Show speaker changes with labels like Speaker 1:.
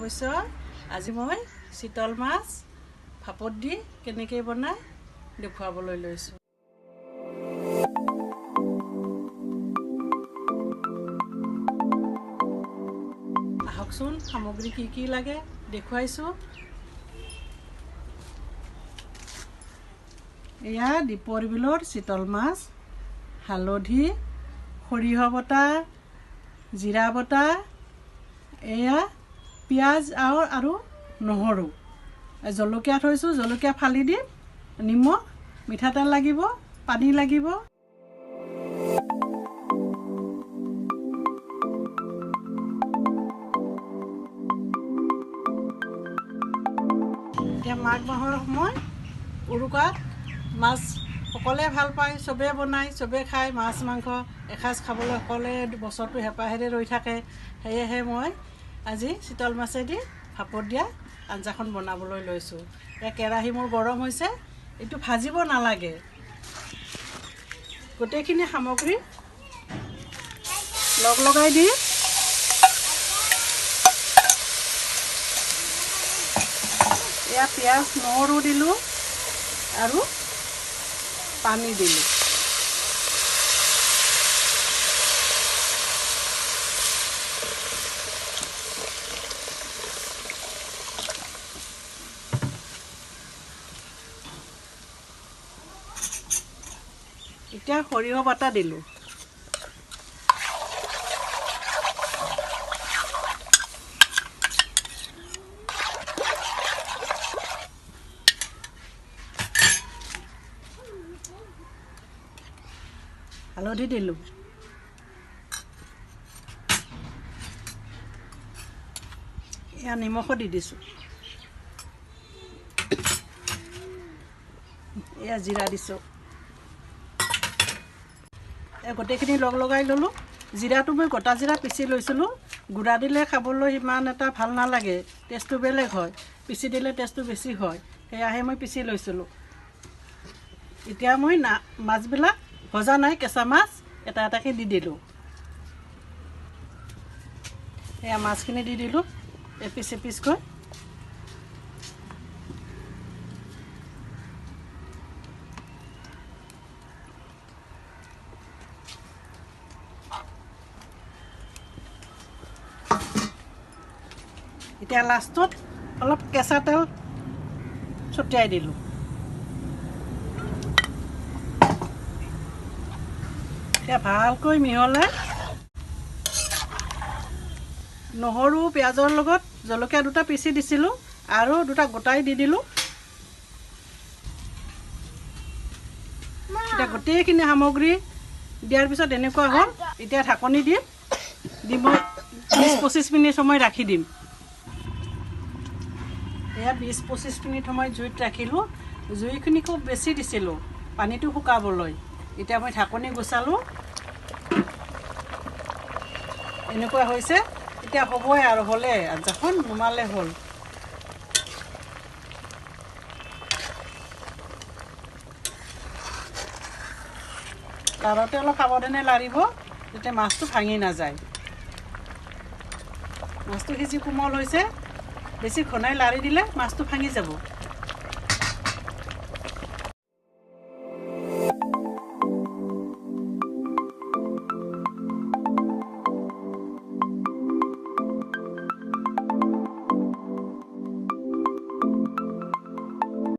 Speaker 1: বৈশ্য আজি মই চিতল মাছ ভাপত দি কেনেকৈ বনাই দেখুৱাবলৈ লৈছোঁ। আহকচোন সামগ্ৰী কি কি লাগে দেখুৱাইছোঁ। এয়া দীপৰ বিলৰ চিতল মাছ, হালধি, সৰিয়হ বটা, জিৰা বটা, এয়া পিঁয়াজ আৰু নহৰু, জলকীয়া থৈছোঁ, জলকীয়া ফালি দিম, নিমখ, মিঠাতেল লাগিব, পানী লাগিব। এতিয়া মাঘ মাহৰ সময়, উৰুকাত মাছ সকলোৱে ভাল পায়, চবেই বনায়, চবেই খায় মাছ মাংস এসাঁজ খাবলৈ সকলোৱে বছৰটো হেঁপাহেৰে ৰৈ থাকে। সেয়েহে মই আজি চিতল মাছেদি ভাপত দিয়া আঞ্জাখন বনাবলৈ লৈছোঁ। এতিয়া কেৰাহী মোৰ গৰম হৈছে, এইটো ভাজিব নালাগে। গোটেইখিনি সামগ্ৰী লগাই দি এয়া পিঁয়াজ নহৰু দিলোঁ আৰু পানী দিলোঁ। এতিয়া সৰিয়হ বাটা দিলোঁ। হালধি দিলোঁ। এয়া নিমখো দি দিছোঁ। এয়া জিৰা দিছোঁ। গোটেইখিনি লগাই ল'লোঁ। জিৰাটো মই গোটা জিৰা পিচি লৈছিলোঁ। গুড়া দিলে খাবলৈ সিমান এটা ভাল নালাগে, টেষ্টটো বেলেগ হয়। পিচি দিলে টেষ্টটো বেছি হয়, সেয়াহে মই পিচি লৈছিলোঁ। এতিয়া মই মাছবিলাক ভজা নাই, কেঁচা মাছ এটা এটাকৈ দি দিলোঁ। এয়া মাছখিনি দি দিলোঁ এপিচ এপিচকৈ। এতিয়া লাষ্টত অলপ কেঁচা তেল ছটিয়াই দিলোঁ। এতিয়া ভালকৈ মিহলাই নহৰু পিঁয়াজৰ লগত জলকীয়া দুটা পিচি দিছিলোঁ আৰু দুটা গোটাই দি দিলোঁ। এতিয়া গোটেইখিনি সামগ্ৰী দিয়াৰ পিছত এনেকুৱা হ'ল। এতিয়া ঢাকনি দি মই 20-25 মিনিট সময় ৰাখি দিম। এয়া 20-25 মিনিট সময় জুইত ৰাখিলোঁ। জুইখিনি খুব বেছি দিছিলোঁ পানীটো শুকাবলৈ। এতিয়া মই ঢাকনি গুচালোঁ। এনেকুৱা হৈছে। এতিয়া হ'বই আৰু, হ'লে আঞ্জাখন নুমালে হ'ল। লাৰতে অলপ সাৱধানে লাৰিব, যাতে মাছটো ভাঙি নাযায়। মাছটো সিজি কোমল হৈছে, বেছি ঘনাই লাৰি দিলে মাছটো ভাঙি যাব।